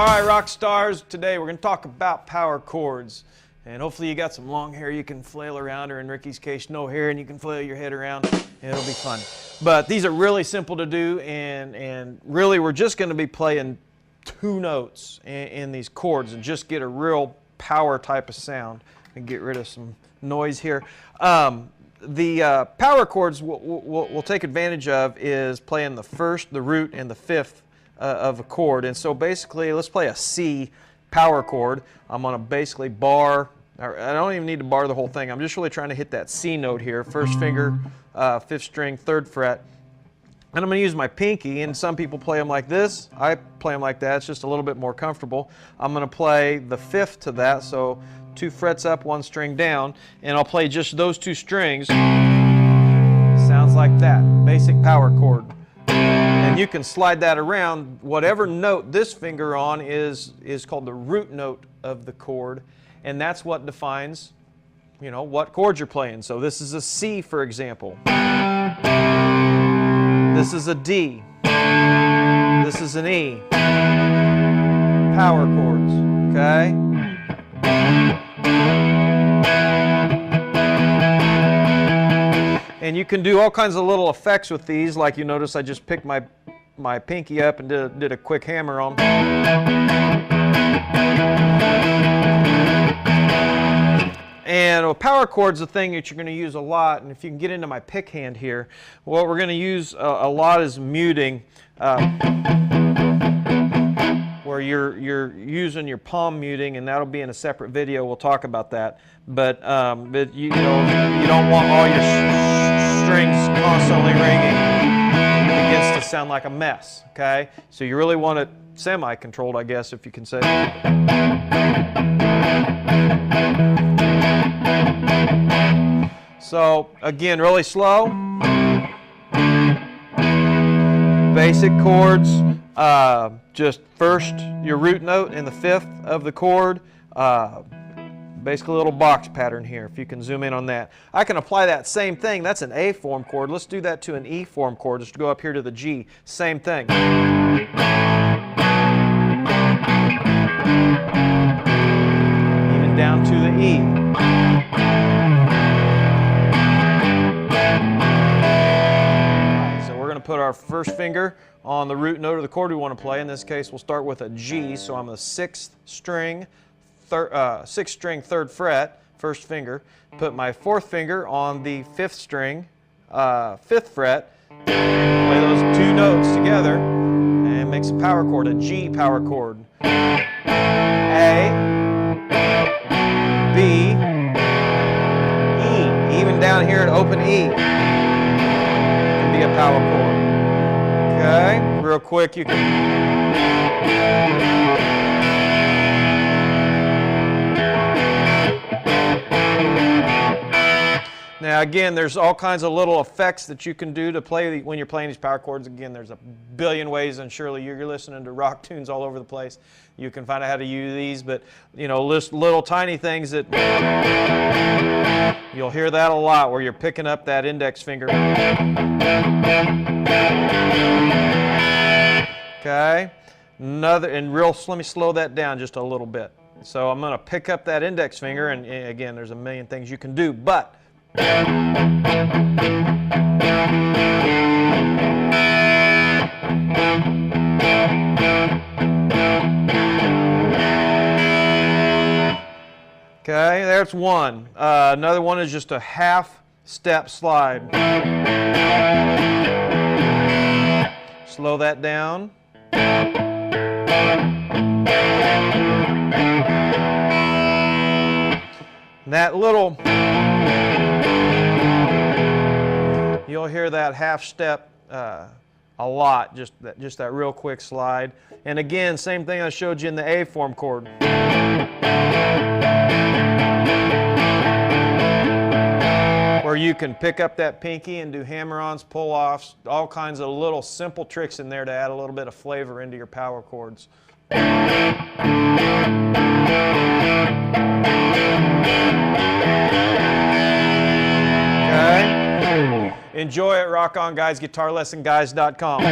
Alright, rock stars, today we're going to talk about power chords. And hopefully you got some long hair you can flail around, or in Ricky's case, no hair and you can flail your head around, and it'll be fun. But these are really simple to do, and really we're just going to be playing two notes in these chords and just get a real power type of sound. And get rid of some noise here. The power chords we'll take advantage of is playing the first, the root, and the fifth of a chord. And so basically, let's play a C power chord. I'm going to basically bar, I don't even need to bar the whole thing. I'm just really trying to hit that C note here. First finger, fifth string, third fret. And I'm going to use my pinky, and some people play them like this. I play them like that. It's just a little bit more comfortable. I'm going to play the fifth to that, so 2 frets up, 1 string down, and I'll play just those 2 strings. Sounds like that. Basic power chord. And you can slide that around. Whatever note this finger on is called the root note of the chord, and that's what defines, you know, what chord you're playing. So this is a C, for example. This is a D. This is an E. Power chords, okay? And you can do all kinds of little effects with these, like you notice I just picked my pinky up and did a quick hammer on. And a power chord's a thing that you're going to use a lot, and if you can get into my pick hand here, what we're going to use a lot is muting, where you're using your palm muting, and that'll be in a separate video. We'll talk about that. But you know, you don't want all your strings constantly ringing. It gets to sound like a mess, okay? So you really want it semi-controlled, I guess, if you can say. So again, really slow. Basic chords. Just first your root note and the fifth of the chord. Basically a little box pattern here, if you can zoom in on that. I can apply that same thing. That's an A form chord. Let's do that to an E form chord. Just go up here to the G. Same thing. Even down to the E. Right, so we're going to put our first finger on the root note of the chord we want to play. In this case, we'll start with a G. So I'm a sixth string, third fret, first finger. Put my fourth finger on the fifth string, fifth fret. Play those 2 notes together, and it makes a power chord, a G power chord. A, B, E. Even down here at open E can be a power chord. Okay, real quick you can. Now again, there's all kinds of little effects that you can do to play when you're playing these power chords. Again, there's a billion ways, and surely you're listening to rock tunes all over the place. You can find out how to use these, but you know, list little tiny things that you'll hear that a lot, where you're picking up that index finger. Okay, let me slow that down just a little bit. So I'm going to pick up that index finger, and again, there's a million things you can do, but okay, there's one. Another one is just a half step slide. Slow that down. That little, you'll hear that half step a lot, just that real quick slide. And again, same thing I showed you in the A form chord. Where you can pick up that pinky and do hammer-ons, pull-offs, all kinds of little simple tricks in there to add a little bit of flavor into your power chords. Okay? Enjoy it. Rock on, guys. GuitarLessonGuys.com.